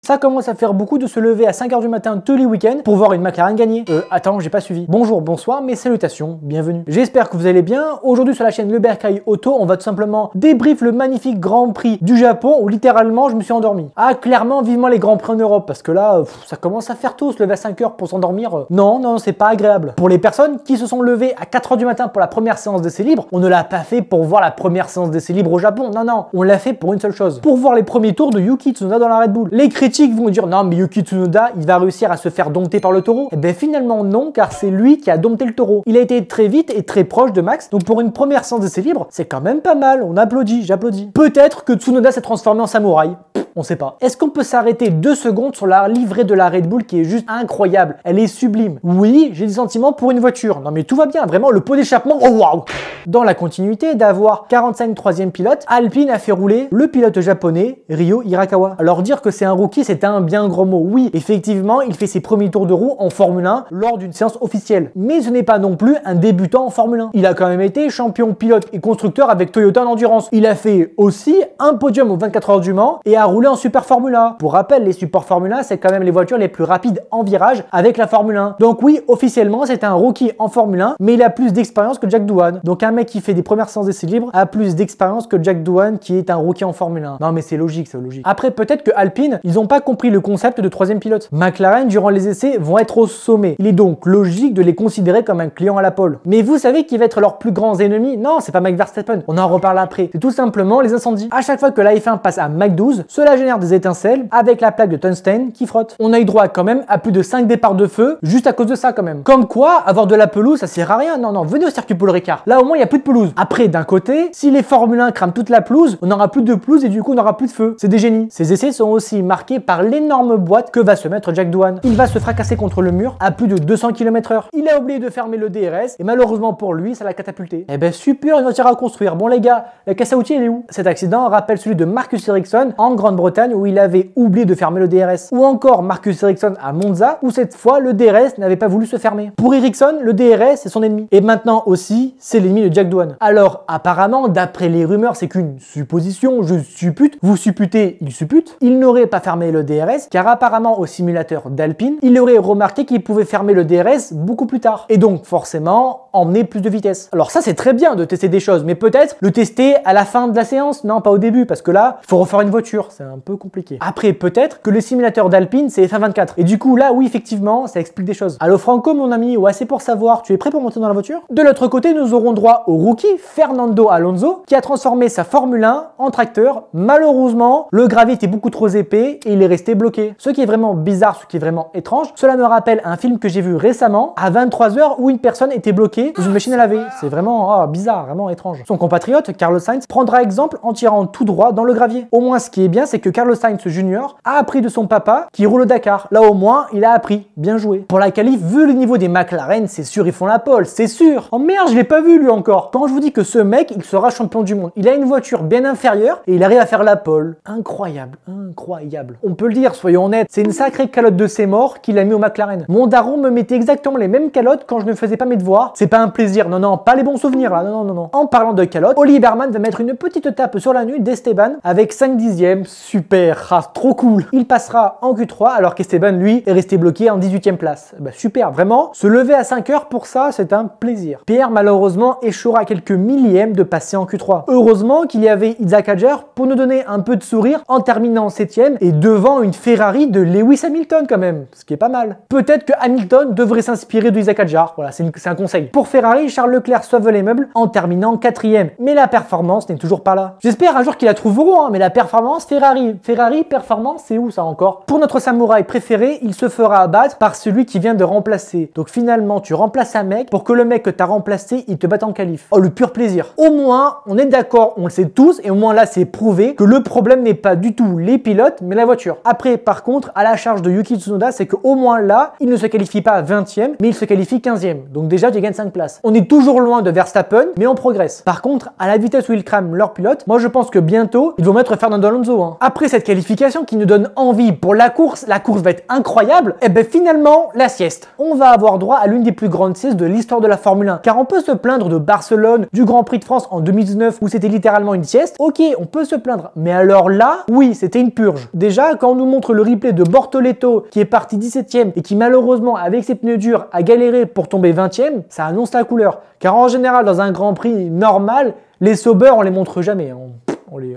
Ça commence à faire beaucoup de se lever à 5 h du matin tous les week-ends pour voir une McLaren gagner. Attends, j'ai pas suivi. Bonjour, bonsoir, mes salutations, bienvenue. J'espère que vous allez bien. Aujourd'hui sur la chaîne Le Bercail Auto, on va tout simplement débrief le magnifique Grand Prix du Japon où littéralement je me suis endormi. Ah, clairement, vivement les Grands Prix en Europe parce que là, ça commence à faire tôt se lever à 5 h pour s'endormir. Non, c'est pas agréable. Pour les personnes qui se sont levées à 4 h du matin pour la première séance d'essai libre, on ne l'a pas fait pour voir la première séance d'essai libre au Japon. Non, on l'a fait pour une seule chose. Pour voir les premiers tours de Yuki Tsunoda dans la Red Bull. Les critiques vont dire non, mais Yuki Tsunoda, il va réussir à se faire dompter par le taureau. Eh bien finalement non, car c'est lui qui a dompté le taureau. Il a été très vite et très proche de Max, donc pour une première séance d'essai libre, c'est quand même pas mal. On applaudit, j'applaudis. Peut-être que Tsunoda s'est transformé en samouraï. On sait pas. Est-ce qu'on peut s'arrêter 2 secondes sur la livrée de la Red Bull qui est juste incroyable? Elle est sublime. Oui, j'ai des sentiments pour une voiture. Non mais tout va bien, vraiment, le pot d'échappement, oh waouh! Dans la continuité d'avoir 45 troisième pilote, Alpine a fait rouler le pilote japonais Ryo Hirakawa. Alors dire que c'est un rookie, c'est un bien gros mot. Oui, effectivement, il fait ses premiers tours de roue en Formule 1 lors d'une séance officielle. Mais ce n'est pas non plus un débutant en Formule 1. Il a quand même été champion pilote et constructeur avec Toyota en endurance. Il a fait aussi un podium aux 24 heures du Mans et a roulé en Super Formula. Pour rappel, les Super Formula, c'est quand même les voitures les plus rapides en virage avec la Formule 1. Donc oui, officiellement, c'est un rookie en Formule 1, mais il a plus d'expérience que Jack Doohan. Donc un mec qui fait des premières séances d'essai libre a plus d'expérience que Jack Doohan qui est un rookie en Formule 1. Non mais c'est logique, c'est logique. Après, peut-être que Alpine, ils n'ont pas compris le concept de troisième pilote. McLaren, durant les essais, vont être au sommet. Il est donc logique de les considérer comme un client à la pole. Mais vous savez qui va être leurs plus grands ennemis? Non, c'est pas Max Verstappen. On en reparle après. C'est tout simplement les incendies. À chaque fois que la F1 passe à Mach 12, cela génère des étincelles avec la plaque de tungstène qui frotte. On a eu droit quand même à plus de 5 départs de feu juste à cause de ça quand même. Comme quoi, avoir de la pelouse, ça sert à rien. Non, venez au circuit Paul Ricard. Là au moins, il n'y a plus de pelouse. Après, d'un côté, si les Formule 1 crament toute la pelouse, on n'aura plus de pelouse et du coup, on n'aura plus de feu. C'est des génies. Ces essais sont aussi marqués par l'énorme boîte que va se mettre Jack Doohan. Il va se fracasser contre le mur à plus de 200 km/h. Il a oublié de fermer le DRS et malheureusement pour lui, ça l'a catapulté. Eh ben super, une voiture à construire. Bon les gars, la caisse à outils, elle est où? Cet accident rappelle celui de Marcus Ericsson en Grande-Bretagne où il avait oublié de fermer le DRS. Ou encore Marcus Ericsson à Monza où cette fois le DRS n'avait pas voulu se fermer. Pour Ericsson, le DRS c'est son ennemi. Et maintenant aussi, c'est l'ennemi de Jack Doohan. Alors apparemment, d'après les rumeurs, c'est qu'une supposition, je suppute, vous supputez, il suppute, il n'aurait pas fermé le DRS car apparemment au simulateur d'Alpine, il aurait remarqué qu'il pouvait fermer le DRS beaucoup plus tard. Et donc forcément, emmener plus de vitesse. Alors ça c'est très bien de tester des choses, mais peut-être le tester à la fin de la séance, non pas au début, parce que là, il faut refaire une voiture, c'est un peu compliqué. Après, peut-être que le simulateur d'Alpine, c'est F1 24. Et du coup, là, oui, effectivement, ça explique des choses. Allo Franco, mon ami, ou assez pour savoir, tu es prêt pour monter dans la voiture? De l'autre côté, nous aurons droit au rookie Fernando Alonso, qui a transformé sa Formule 1 en tracteur. Malheureusement, le gravier était beaucoup trop épais et il est resté bloqué. Ce qui est vraiment bizarre, ce qui est vraiment étrange, cela me rappelle un film que j'ai vu récemment, à 23 h, où une personne était bloquée dans une machine à laver. C'est vraiment bizarre, vraiment étrange. Son compatriote, Carlos Sainz, prendra exemple en tirant tout droit dans le gravier. Au moins, ce qui est bien, c'est que Carlos Sainz Junior a appris de son papa qui roule au Dakar. Là, au moins, il a appris. Bien joué. Pour la qualif, vu le niveau des McLaren, c'est sûr, ils font la pole, c'est sûr. Oh merde, je l'ai pas vu lui encore. Quand je vous dis que ce mec, il sera champion du monde. Il a une voiture bien inférieure et il arrive à faire la pole. Incroyable, incroyable. On peut le dire, soyons honnêtes, c'est une sacrée calotte de ses morts qu'il a mis au McLaren. Mon daron me mettait exactement les mêmes calottes quand je ne faisais pas mes devoirs. C'est pas un plaisir, non, pas les bons souvenirs là, non. En parlant de calotte, Oli Berman va mettre une petite tape sur la nuit d'Esteban avec 5 dixièmes. Super, trop cool. Il passera en Q3 alors qu'Esteban, lui, est resté bloqué en 18e place. Bah super, vraiment, se lever à 5 h pour ça, c'est un plaisir. Pierre, malheureusement, échouera quelques millièmes de passer en Q3. Heureusement qu'il y avait Isaac Hadjar pour nous donner un peu de sourire en terminant en 7e et devant une Ferrari de Lewis Hamilton quand même, ce qui est pas mal. Peut-être que Hamilton devrait s'inspirer de Isaac Hadjar, voilà, c'est un conseil. Pour Ferrari, Charles Leclerc sauve les meubles en terminant 4e, mais la performance n'est toujours pas là. J'espère un jour qu'il la trouveront, mais la performance, Ferrari, performance, c'est où ça encore? Pour notre samouraï préféré, il se fera abattre par celui qui vient de remplacer. Donc finalement, tu remplaces un mec pour que le mec que t'as remplacé, il te batte en qualif. Oh, le pur plaisir. Au moins, on est d'accord, on le sait tous, et au moins là, c'est prouvé que le problème n'est pas du tout les pilotes, mais la voiture. Après, par contre, à la charge de Yuki Tsunoda, c'est qu'au moins là, il ne se qualifie pas 20e, mais il se qualifie 15e. Donc déjà, tu gagnes 5 places. On est toujours loin de Verstappen, mais on progresse. Par contre, à la vitesse où ils crament leur pilote, moi je pense que bientôt, ils vont mettre Fernando Alonso. Après cette qualification qui nous donne envie pour la course va être incroyable, et ben finalement, la sieste. On va avoir droit à l'une des plus grandes siestes de l'histoire de la Formule 1, car on peut se plaindre de Barcelone, du Grand Prix de France en 2019, où c'était littéralement une sieste. Ok, on peut se plaindre, mais alors là, oui, c'était une purge. Déjà, Là, quand on nous montre le replay de Bortoleto qui est parti 17ème et qui malheureusement avec ses pneus durs a galéré pour tomber 20ème, ça annonce la couleur. Car en général dans un Grand Prix normal, les Sauber on les montre jamais.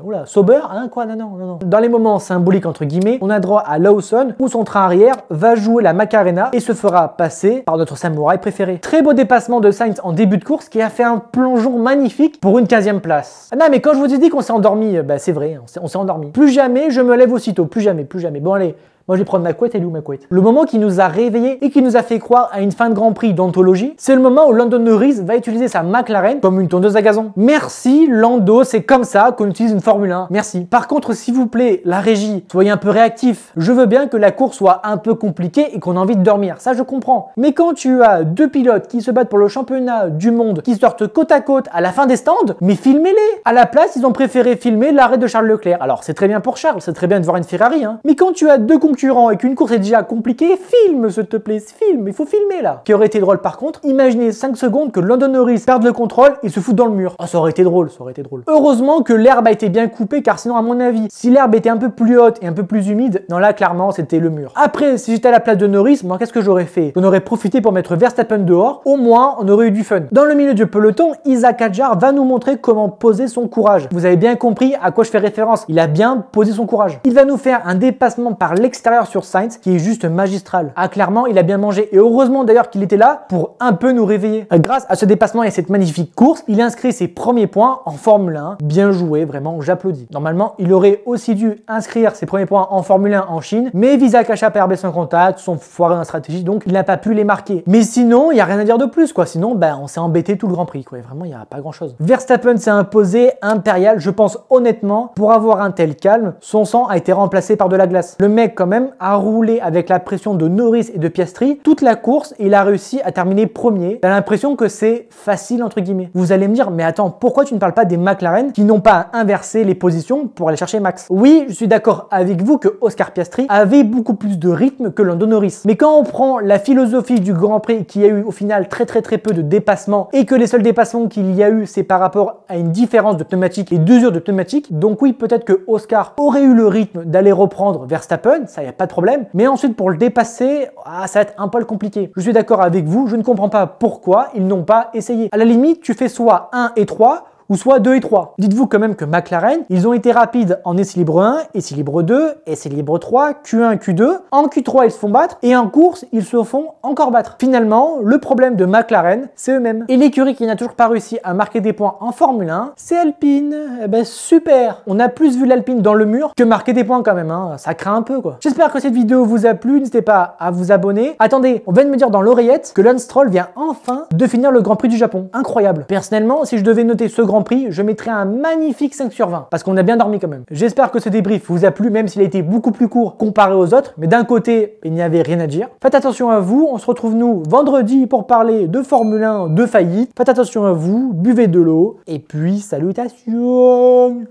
Oula, Sauber, hein, quoi, non. Dans les moments symboliques, entre guillemets, on a droit à Lawson, où son train arrière va jouer la Macarena et se fera passer par notre samouraï préféré. Très beau dépassement de Sainz en début de course qui a fait un plongeon magnifique pour une 15e place. Ah non, mais quand je vous ai dit qu'on s'est endormi, bah c'est vrai, on s'est endormi. Plus jamais je me lève aussitôt, plus jamais. Bon allez, moi je vais prendre ma couette, elle est où ma couette? Le moment qui nous a réveillés et qui nous a fait croire à une fin de Grand Prix d'anthologie, c'est le moment où Lando Norris va utiliser sa McLaren comme une tondeuse à gazon. Merci Lando, c'est comme ça qu'on utilise une Formule 1. Merci. Par contre, s'il vous plaît, la régie, soyez un peu réactif. Je veux bien que la course soit un peu compliquée et qu'on a envie de dormir, ça je comprends. Mais quand tu as deux pilotes qui se battent pour le championnat du monde, qui sortent côte à côte à la fin des stands, mais filmez-les. À la place, ils ont préféré filmer l'arrêt de Charles Leclerc. Alors c'est très bien pour Charles, c'est très bien de voir une Ferrari, hein. Mais quand tu as deux concurrents et qu'une course est déjà compliquée, filme s'il te plaît, filme, il faut filmer là. Ce qui aurait été drôle par contre, imaginez 5 secondes que Lando Norris perde le contrôle et se fout dans le mur. Ah, ça aurait été drôle, ça aurait été drôle. Heureusement que l'herbe a été bien coupée car sinon à mon avis, si l'herbe était un peu plus haute et un peu plus humide, non là clairement c'était le mur. Après, si j'étais à la place de Norris, moi qu'est-ce que j'aurais fait? On aurait profité pour mettre Verstappen dehors, au moins on aurait eu du fun. Dans le milieu du peloton, Isaac Hadjar va nous montrer comment poser son courage. Vous avez bien compris à quoi je fais référence, il a bien posé son courage. Il va nous faire un dépassement par l'extérieur sur Sainz qui est juste magistral. Ah clairement il a bien mangé et heureusement d'ailleurs qu'il était là pour un peu nous réveiller. Grâce à ce dépassement et cette magnifique course, il inscrit ses premiers points en Formule 1. Bien joué, vraiment j'applaudis. Normalement il aurait aussi dû inscrire ses premiers points en Formule 1 en Chine, mais Visa Cacha PRB sans contact, sont foirés en stratégie donc il n'a pas pu les marquer. Mais sinon il n'y a rien à dire de plus quoi, sinon ben, on s'est embêté tout le Grand Prix quoi, vraiment il n'y a pas grand chose. Verstappen s'est imposé impérial, je pense honnêtement, pour avoir un tel calme, son sang a été remplacé par de la glace. Le mec quand même a roulé avec la pression de Norris et de Piastri toute la course et il a réussi à terminer premier. T'as l'impression que c'est facile entre guillemets. Vous allez me dire mais attends pourquoi tu ne parles pas des McLaren qui n'ont pas inversé les positions pour aller chercher Max? Oui je suis d'accord avec vous que Oscar Piastri avait beaucoup plus de rythme que Lando Norris. Mais quand on prend la philosophie du Grand Prix qui a eu au final très peu de dépassements et que les seuls dépassements qu'il y a eu c'est par rapport à une différence de pneumatique et d'usure de pneumatique, donc oui peut-être que Oscar aurait eu le rythme d'aller reprendre Verstappen, ça y a pas de problème, mais ensuite pour le dépasser, ça va être un poil compliqué. Je suis d'accord avec vous, je ne comprends pas pourquoi ils n'ont pas essayé. À la limite, tu fais soit 1 et 3, ou soit 2 et 3. Dites-vous quand même que McLaren, ils ont été rapides en essai libre 1, essai libre 2, essai libre 3, Q1, Q2. En Q3, ils se font battre et en course, ils se font encore battre. Finalement, le problème de McLaren, c'est eux-mêmes. Et l'écurie qui n'a toujours pas réussi à marquer des points en Formule 1, c'est Alpine. Eh ben super. On a plus vu l'Alpine dans le mur que marquer des points quand même, hein. Ça craint un peu quoi. J'espère que cette vidéo vous a plu, n'hésitez pas à vous abonner. Attendez, on vient de me dire dans l'oreillette que Lance Stroll vient enfin de finir le Grand Prix du Japon. Incroyable. Personnellement, si je devais noter ce Grand Prix, je mettrais un magnifique 5 sur 20 parce qu'on a bien dormi quand même. J'espère que ce débrief vous a plu même s'il a été beaucoup plus court comparé aux autres, mais d'un côté, il n'y avait rien à dire. Faites attention à vous, on se retrouve nous vendredi pour parler de Formule 1 de faillite. Faites attention à vous, buvez de l'eau et puis salutations.